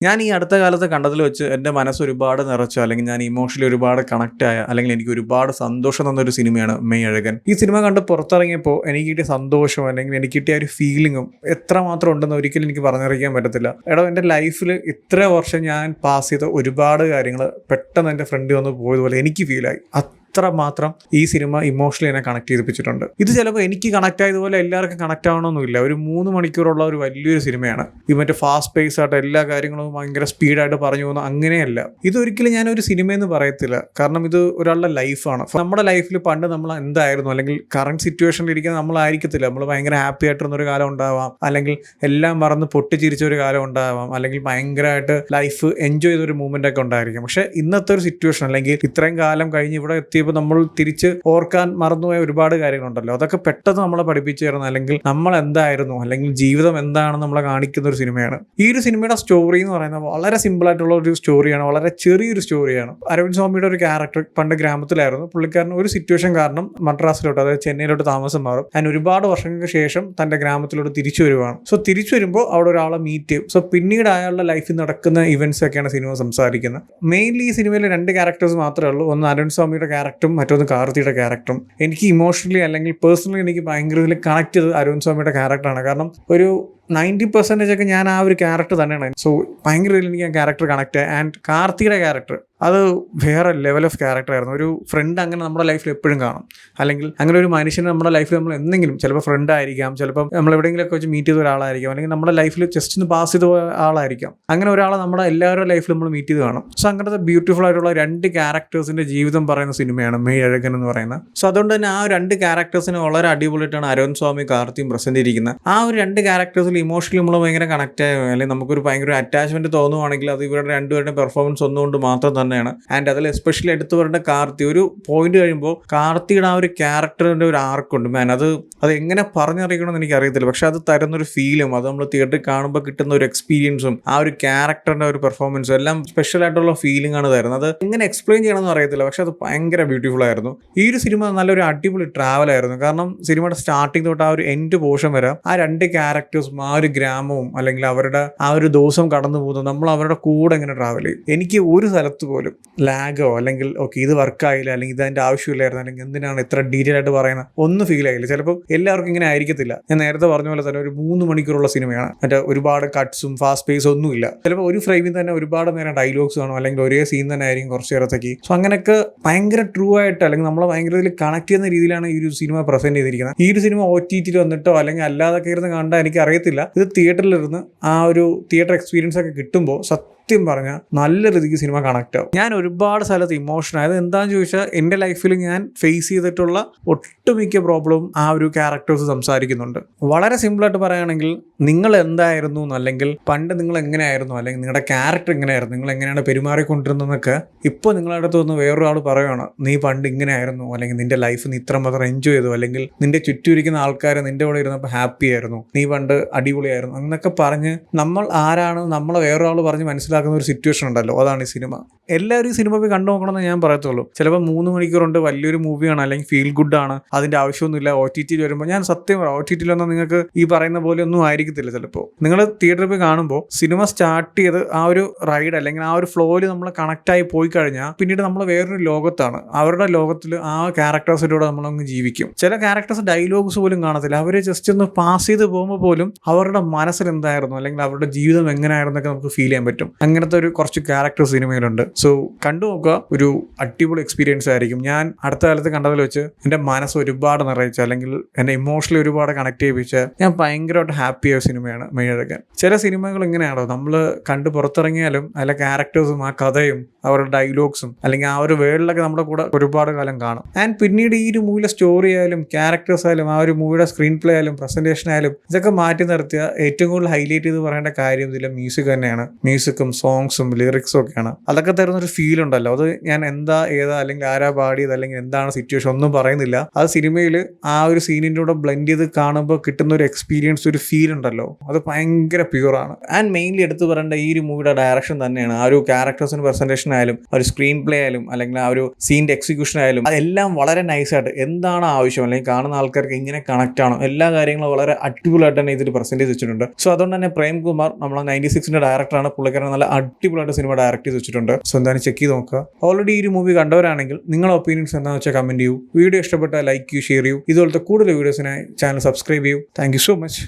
ഞാൻ ഈ അടുത്ത കാലത്ത് കണ്ടതിൽ വെച്ച് എൻ്റെ മനസ്സ് ഒരുപാട് നിറച്ച, അല്ലെങ്കിൽ ഞാൻ ഇമോഷണലി ഒരുപാട് കണക്റ്റ് ആയ, അല്ലെങ്കിൽ എനിക്ക് ഒരുപാട് സന്തോഷം തന്നൊരു സിനിമയാണ് മെയ്യഴകൻ. ഈ സിനിമ കണ്ട് പുറത്തിറങ്ങിയപ്പോൾ എനിക്ക് കിട്ടിയ സന്തോഷം, അല്ലെങ്കിൽ എനിക്ക് കിട്ടിയ ഒരു ഫീലിങ്ങും എത്രമാത്രം ഉണ്ടെന്ന് ഒരിക്കലും എനിക്ക് പറഞ്ഞറിയിക്കാൻ പറ്റത്തില്ല. എടോ, എൻ്റെ ലൈഫിൽ ഇത്ര വർഷം ഞാൻ പാസ് ചെയ്ത ഒരുപാട് കാര്യങ്ങൾ പെട്ടെന്ന് എൻ്റെ ഫ്രണ്ട് വന്ന് പോയതുപോലെ എനിക്ക് ഫീലായി. അത്രമാത്രം ഈ സിനിമ ഇമോഷണലി എന്നെ കണക്ട് ചെയ്തിപ്പിച്ചിട്ടുണ്ട്. ഇത് ചിലപ്പോൾ എനിക്ക് കണക്ട് ആയതുപോലെ എല്ലാവർക്കും കണക്ട് ആവണമെന്നില്ല. ഒരു 3 മണിക്കൂറുള്ള ഒരു വലിയൊരു സിനിമയാണ്. ഈ മറ്റേ ഫാസ്റ്റ് പേസ് ആയിട്ട് എല്ലാ കാര്യങ്ങളും ഭയങ്കര സ്പീഡായിട്ട് പറഞ്ഞു പോകുന്നു, അങ്ങനെയല്ല. ഇതൊരിക്കലും ഞാനൊരു സിനിമയെന്ന് പറയത്തില്ല. കാരണം ഇത് ഒരാളുടെ ലൈഫാണ്. നമ്മുടെ ലൈഫിൽ പണ്ട് നമ്മൾ എന്തായിരുന്നു, അല്ലെങ്കിൽ കറണ്ട് സിറ്റുവേഷനിൽ ഇരിക്കുന്ന നമ്മളായിരിക്കത്തില്ല. നമ്മൾ ഭയങ്കര ഹാപ്പി ആയിട്ടിരുന്നൊരു കാലം ഉണ്ടാവാം, അല്ലെങ്കിൽ എല്ലാം മറന്ന് പൊട്ടിച്ചിരിച്ച ഒരു കാലം ഉണ്ടാവാം, അല്ലെങ്കിൽ ഭയങ്കരമായിട്ട് ലൈഫ് എൻജോയ് ചെയ്തൊരു മൂവ്മെൻ്റ് ഒക്കെ ഉണ്ടായിരിക്കും. പക്ഷേ ഇന്നത്തെ ഒരു സിറ്റുവേഷൻ, അല്ലെങ്കിൽ ഇത്രയും കാലം കഴിഞ്ഞ് ഇവിടെ എത്തിയപ്പോൾ നമ്മൾ തിരിച്ച് ഓർക്കാൻ മറന്നുപോയ ഒരുപാട് കാര്യങ്ങളുണ്ടല്ലോ. അതൊക്കെ പെട്ടെന്ന് നമ്മളെ പഠിപ്പിച്ചു തരുന്ന, അല്ലെങ്കിൽ നമ്മൾ എന്തായിരുന്നു, അല്ലെങ്കിൽ ജീവിതം എന്താണെന്ന് നമ്മളെ കാണിക്കുന്ന ഒരു സിനിമയാണ്. ഈ ഒരു സിനിമയുടെ സ്റ്റോറി എന്ന് പറയുന്നത് വളരെ സിമ്പിളായിട്ടുള്ള ഒരു സ്റ്റോറിയാണ്. വളരെ ചെറിയൊരു സ്റ്റോറിയാണ്. അരവിന്ദ് സ്വാമിയുടെ ഒരു ക്യാരക്ടർ പണ്ട് ഗ്രാമത്തിലായിരുന്നു. പുള്ളിക്കാരൻ ഒരു സിറ്റുവേഷൻ കാരണം മദ്രാസിലോട്ട്, അതായത് ചെന്നൈയിലോട്ട് താമസം മാറും. അതിന് ഒരുപാട് വർഷങ്ങൾക്ക് ശേഷം തന്റെ ഗ്രാമത്തിലോട്ട് തിരിച്ചു വരുവാണ്. സോ തിരിച്ചു വരുമ്പോൾ അവിടെ ഒരാളെ മീറ്റ് ചെയ്യും. സോ പിന്നീട് അയാളുടെ ലൈഫിൽ നടക്കുന്ന ഇവന്റ്സ് ഒക്കെയാണ് സിനിമ സംസാരിക്കുന്നത്. മെയിൻലി ഈ സിനിമയിൽ 2 ക്യാരക്ടേഴ്സ് മാത്രമേ ഉള്ളൂ. ഒന്ന് അരവിന്ദ് സ്വാമിയുടെ ക്യാരക്ടറും മറ്റൊന്ന് കാർത്തിയുടെ ക്യാരക്ടറും. എനിക്ക് ഇമോഷണലി, അല്ലെങ്കിൽ പേഴ്സണലി എനിക്ക് ഭയങ്കര ഇതിൽ കണക്ട് ചെയ്തത് അരവിന്ദ് സ്വാമിയുടെ ക്യാരക്ടറാണ്. കാരണം ഒരു 90% ഒക്കെ ഞാൻ ആ ഒരു ക്യാരക്ടർ തന്നെയാണ്. സോ ഭയങ്കര രീതിയിൽ എനിക്ക് ആ ക്യാരക്ടർ കണക്ട് ആയി. ആൻഡ് കാർത്തിയുടെ ക്യാരക്ടർ അത് വേറെ ലെവൽ ഓഫ് ക്യാരക്ടർ ആയിരുന്നു. ഒരു ഫ്രണ്ട് അങ്ങനെ നമ്മുടെ ലൈഫിൽ എപ്പോഴും കാണും, അല്ലെങ്കിൽ അങ്ങനെ ഒരു മനുഷ്യനെ നമ്മുടെ ലൈഫിൽ നമ്മൾ എന്തെങ്കിലും, ചിലപ്പോൾ ഫ്രണ്ട് ആയിരിക്കാം, ചിലപ്പോൾ നമ്മൾ എവിടെയെങ്കിലുമൊക്കെ വെച്ച് മീറ്റ് ചെയ്ത ഒരാളായിരിക്കാം, അല്ലെങ്കിൽ നമ്മുടെ ലൈഫിൽ ജസ്റ്റ് ഒന്ന് പാസ് ചെയ്ത ആളായിരിക്കാം. അങ്ങനെ ഒരാളെ നമ്മുടെ എല്ലാവരുടെ ലൈഫിൽ നമ്മൾ മീറ്റ് ചെയ്ത് കാണും. സോ അങ്ങനത്തെ ബ്യൂട്ടിഫുൾ ആയിട്ടുള്ള 2 ക്യാരക്ടേഴ്സിന്റെ ജീവിതം പറയുന്ന സിനിമയാണ് മെയ്യഴകൻ എന്ന് പറയുന്നത്. സോ അതുകൊണ്ട് തന്നെ ആ 2 ക്യാരക്ടേഴ്സിനെ വളരെ അടിപൊളിയായിട്ടാണ് അരവിന്ദ് സ്വാമി കാർത്തിയും പ്രസന്റ് ചെയ്തിരിക്കുന്നത്. ആ ഒരു 2 ക്യാരക്ടേഴ്സിൽ ഇമോഷണലി നമ്മൾ ഭയങ്കര കണക്ട് ആയോ, അല്ലെങ്കിൽ നമുക്കൊരു ഭയങ്കര അറ്റാച്ച്മെന്റ് തോന്നുവാണെങ്കിൽ അത് ഇവരുടെ 2 പേരുടെ പെർഫോമൻസ് ഒന്നുകൊണ്ട് മാത്രം തന്നെയാണ്. ആൻഡ് അതിൽ എസ്പെഷ്യലി എടുത്തു പറയേണ്ട കാർത്തി. ഒരു പോയിന്റ് കഴിയുമ്പോൾ കാർത്തിയുടെ ആ ഒരു ക്യാരക്ടറിന്റെ ഒരു ആർക്കുണ്ട് മാൻ. അത് എങ്ങനെ പറഞ്ഞറിയിക്കണമെന്ന് എനിക്ക് അറിയത്തില്ല. പക്ഷെ അത് തരുന്നൊരു ഫീലും, അത് നമ്മൾ തിയേറ്ററിൽ കാണുമ്പോൾ കിട്ടുന്ന ഒരു എക്സ്പീരിയൻസും, ആ ഒരു ക്യാരക്ടറിന്റെ ഒരു പെർഫോമൻസും എല്ലാം സ്പെഷ്യൽ ആയിട്ടുള്ള ഫീലിംഗ് ആണ് തരുന്നത്. അത് എങ്ങനെ എക്സ്പ്ലെയിൻ ചെയ്യണമെന്ന് അറിയത്തില്ല. പക്ഷെ അത് ഭയങ്കര ബ്യൂട്ടിഫുൾ ആയിരുന്നു. ഈ ഒരു സിനിമ നല്ലൊരു അടിപൊളി ട്രാവൽ ആയിരുന്നു. കാരണം സിനിമയുടെ സ്റ്റാർട്ടിംഗ് തൊട്ട് ആ ഒരു എൻഡ് പോർഷൻ വരെ ആ 2 ക്യാരക്ടേഴ്സും ആ ഒരു ഗ്രാമവും, അല്ലെങ്കിൽ അവരുടെ ആ ഒരു ദിവസം കടന്നു പോകുന്നത് നമ്മൾ അവരുടെ കൂടെ എങ്ങനെ ട്രാവൽ ചെയ്യും. എനിക്ക് ഒരു സ്ഥലത്ത് പോലും ലാഗോ, അല്ലെങ്കിൽ ഓക്കെ ഇത് വർക്കായില്ല, അല്ലെങ്കിൽ ഇതിൻ്റെ ആവശ്യമില്ലായിരുന്നു, അല്ലെങ്കിൽ എന്തിനാണ് ഇത്ര ഡീറ്റെയിൽ ആയിട്ട് പറയുന്നത്, ഒന്നും ഫീൽ ആയില്ല. ചിലപ്പോൾ എല്ലാവർക്കും ഇങ്ങനെ ആയിരിക്കത്തില്ല. ഞാൻ നേരത്തെ പറഞ്ഞ പോലെ തന്നെ ഒരു 3 മണിക്കൂറുള്ള സിനിമയാണ്. മറ്റേ ഒരുപാട് കട്ട്സും ഫാസ്റ്റ് പേസും ഒന്നുമില്ല. ചിലപ്പോൾ ഒരു ഫ്രെയിമിൽ തന്നെ ഒരുപാട് നേരം ഡയലോഗ്സ് കാണും, അല്ലെങ്കിൽ ഒരേ സീൻ തന്നെ ആയിരിക്കും കുറച്ച് നേരത്തേക്ക്. സോ അങ്ങനെയൊക്കെ ഭയങ്കര ട്രൂ ആയിട്ട്, അല്ലെങ്കിൽ നമ്മളെ ഭയങ്കര ഇതിൽ കണക്ട് ചെയ്യുന്ന രീതിയിലാണ് ഈ ഒരു സിനിമ പ്രസന്റ് ചെയ്തിരിക്കുന്നത്. ഈ ഒരു സിനിമ OTT വന്നിട്ടോ, അല്ലെങ്കിൽ അല്ലാതൊക്കെ ഇരുന്ന് കണ്ടാൽ എനിക്ക് അറിയത്തില്ല. ഇത് തിയേറ്ററിലിരുന്ന് ആ ഒരു തിയേറ്റർ എക്സ്പീരിയൻസ് ഒക്കെ കിട്ടുമ്പോൾ സത്യം പറഞ്ഞാൽ നല്ല രീതിക്ക് സിനിമ കണക്ട് ആവും. ഞാൻ ഒരുപാട് സ്ഥലത്ത് ഇമോഷൻ ആയത് എന്താണെന്ന് ചോദിച്ചാൽ, എൻ്റെ ലൈഫിൽ ഞാൻ ഫേസ് ചെയ്തിട്ടുള്ള ഒട്ടുമിക്ക പ്രോബ്ലവും ആ ഒരു ക്യാരക്ടേഴ്സ് സംസാരിക്കുന്നുണ്ട്. വളരെ സിമ്പിളായിട്ട് പറയുകയാണെങ്കിൽ, നിങ്ങൾ എന്തായിരുന്നു, അല്ലെങ്കിൽ പണ്ട് നിങ്ങൾ എങ്ങനെയായിരുന്നു, അല്ലെങ്കിൽ നിങ്ങളുടെ ക്യാരക്ടർ എങ്ങനെയായിരുന്നു, നിങ്ങൾ എങ്ങനെയാണ് പെരുമാറിക്കൊണ്ടിരുന്നതെന്നൊക്കെ ഇപ്പോൾ നിങ്ങളുടെ അടുത്ത് വന്ന് വേറൊരാൾ പറയുകയാണ്, നീ പണ്ട് ഇങ്ങനെയായിരുന്നു, അല്ലെങ്കിൽ നിന്റെ ലൈഫ് നീ ഇത്രമാത്രം എൻജോയ് ചെയ്തു, അല്ലെങ്കിൽ നിന്റെ ചുറ്റും ഇരിക്കുന്ന ആൾക്കാർ നിന്റെ കൂടെ ഇരുന്നപ്പോൾ ഹാപ്പി ആയിരുന്നു, നീ പണ്ട് അടിപൊളിയായിരുന്നു, അങ്ങനെയൊക്കെ പറഞ്ഞ് നമ്മൾ ആരാണ് നമ്മളെ വേറൊരാൾ പറഞ്ഞ് മനസ്സിലാക്കുന്ന ഒരു സിറ്റുവേഷൻ ഉണ്ടല്ലോ. അതാണ് ഈ സിനിമ. എല്ലാവരും ഈ സിനിമ പോയി കണ്ടു നോക്കണമെന്ന് ഞാൻ പറയത്തുള്ളൂ. ചിലപ്പോൾ 3 മണിക്കൂറുണ്ട്, വലിയൊരു മൂവിയാണ്, അല്ലെങ്കിൽ ഫീൽ ഗുഡ് ആണ്, അതിൻ്റെ ആവശ്യമൊന്നുമില്ല. OTT വരുമ്പോൾ ഞാൻ സത്യം പറയാം, OTT നിങ്ങൾക്ക് ഈ പറയുന്ന പോലെ ഒന്നും ആയിരിക്കത്തില്ല. ചിലപ്പോൾ നിങ്ങൾ തിയേറ്ററിൽ പോയി കാണുമ്പോൾ സിനിമ സ്റ്റാർട്ട് ചെയ്ത് ആ ഒരു റൈഡ്, അല്ലെങ്കിൽ ആ ഒരു ഫ്ലോയിൽ നമ്മൾ കണക്റ്റായി പോയി കഴിഞ്ഞാൽ പിന്നീട് നമ്മൾ വേറൊരു ലോകത്താണ്. അവരുടെ ലോകത്തിൽ ആ ക്യാരക്ടേഴ്സിലൂടെ നമ്മളങ്ങ് ജീവിക്കും. ചില ക്യാരക്ടേഴ്സ് ഡയലോഗ്സ് പോലും കാണത്തില്ല. അവർ ജസ്റ്റ് ഒന്ന് പാസ് ചെയ്ത് പോകുമ്പോൾ പോലും അവരുടെ മനസ്സിൽ എന്തായിരുന്നു, അല്ലെങ്കിൽ അവരുടെ ജീവിതം എങ്ങനെയായിരുന്നൊക്കെ നമുക്ക് ഫീൽ ചെയ്യാൻ പറ്റും. അങ്ങനത്തെ ഒരു കുറച്ച് ക്യാരക്ടർ സിനിമയിലുണ്ട്. സോ കണ്ടു നോക്കുക, ഒരു അടിപൊളി എക്സ്പീരിയൻസ് ആയിരിക്കും. ഞാൻ അടുത്ത കാലത്ത് കണ്ടതിൽ വെച്ച് എൻ്റെ മനസ്സ് ഒരുപാട് നിറയിച്ച, അല്ലെങ്കിൽ എന്നെ ഇമോഷണലി ഒരുപാട് കണക്ട് ചെയ്യിപ്പിച്ച, ഞാൻ ഭയങ്കരമായിട്ട് ഹാപ്പി ആയ സിനിമയാണ് മെയ്യഴകൻ. ചില സിനിമകൾ ഇങ്ങനെയാണോ, നമ്മൾ കണ്ട് പുറത്തിറങ്ങിയാലും അതിലെ ക്യാരക്ടേഴ്സും ആ കഥയും അവരുടെ ഡയലോഗ്സും, അല്ലെങ്കിൽ ആ ഒരു വേൾഡിലൊക്കെ നമ്മുടെ കൂടെ ഒരുപാട് കാലം കാണും. ആൻഡ് പിന്നീട് ഈ ഒരു മൂവിയിലെ സ്റ്റോറി ആയാലും ക്യാരക്ടേഴ്സ് ആയാലും ആ ഒരു മൂവിയുടെ സ്ക്രീൻ പ്ലേ ആയാലും പ്രസന്റേഷൻ ആയാലും ഇതൊക്കെ മാറ്റി നിർത്തിയ ഏറ്റവും കൂടുതൽ ഹൈലൈറ്റ് ചെയ്ത് പറയേണ്ട കാര്യം ഇതിലെ മ്യൂസിക് തന്നെയാണ്. മ്യൂസിക്കും സോങ്സും ലിറിക്സും ഒക്കെയാണ്. അതൊക്കെ തരുന്നൊരു ഫീൽ ഉണ്ടല്ലോ. അത് ഞാൻ എന്താ ഏതാ, അല്ലെങ്കിൽ ആരാ പാടിയത്, അല്ലെങ്കിൽ എന്താണ് സിറ്റുവേഷൻ ഒന്നും പറയുന്നില്ല. അത് സിനിമയിൽ ആ ഒരു സീനിൻ്റെ കൂടെ ബ്ലെൻഡ് ചെയ്ത് കാണുമ്പോൾ കിട്ടുന്ന ഒരു എക്സ്പീരിയൻസ്, ഒരു ഫീൽ ഉണ്ടല്ലോ, അത് ഭയങ്കര പ്യൂറാണ്. ആൻഡ് മെയിൻലി എടുത്ത് പറയേണ്ട ഈ ഒരു മൂവിയുടെ ഡയറക്ഷൻ തന്നെയാണ്. ആ ഒരു ക്യാരക്ടേഴ്സിന് പ്രസന്റേഷൻ ആയാലും, ഒരു സ്ക്രീൻ പ്ലേ ആയാലും, അല്ലെങ്കിൽ ആ ഒരു സീൻ്റെ എക്സിക്യൂഷൻ ആയാലും, അതെല്ലാം വളരെ നൈസായിട്ട് എന്താണ് ആവശ്യം, അല്ലെങ്കിൽ കാണുന്ന ആൾക്കാർക്ക് എങ്ങനെ കണക്ട് ആണോ, എല്ലാ കാര്യങ്ങളും വളരെ അടിപൊളിയായിട്ട് തന്നെ ഇതിൽ പ്രസന്റ് ചെയ്ത് വെച്ചിട്ടുണ്ട്. സോ അതുകൊണ്ട് തന്നെ പ്രേംകുമാർ, നമ്മളെ 96ന്റെ ഡയറക്ടറാണ്. പുള്ളിക്കാരൻ നല്ല അടിപൊളിയായിട്ട് സിനിമ ഡയറക്റ്റ് ചെയ്ത് വെച്ചിട്ടുണ്ട്. സോ എന്തായാലും ചെക്ക് ചെയ്ത് നോക്കുക. ഓൾറെഡി ഈ ഒരു മൂവി കണ്ടവരാണെങ്കിൽ നിങ്ങളുടെ ഒപ്പീനിയൻസ് എന്താണെന്ന് വെച്ചാൽ കമന്റ് ചെയ്യൂ. വീഡിയോ ഇഷ്ടപ്പെട്ടാൽ ലൈക്ക് ചെയ്യൂ, ഷെയർ ചെയ്യൂ. ഇതുപോലത്തെ കൂടുതൽ വീഡിയോസിനായി ചാനൽ സബ്സ്ക്രൈബ് ചെയ്യൂ. Thank you so much.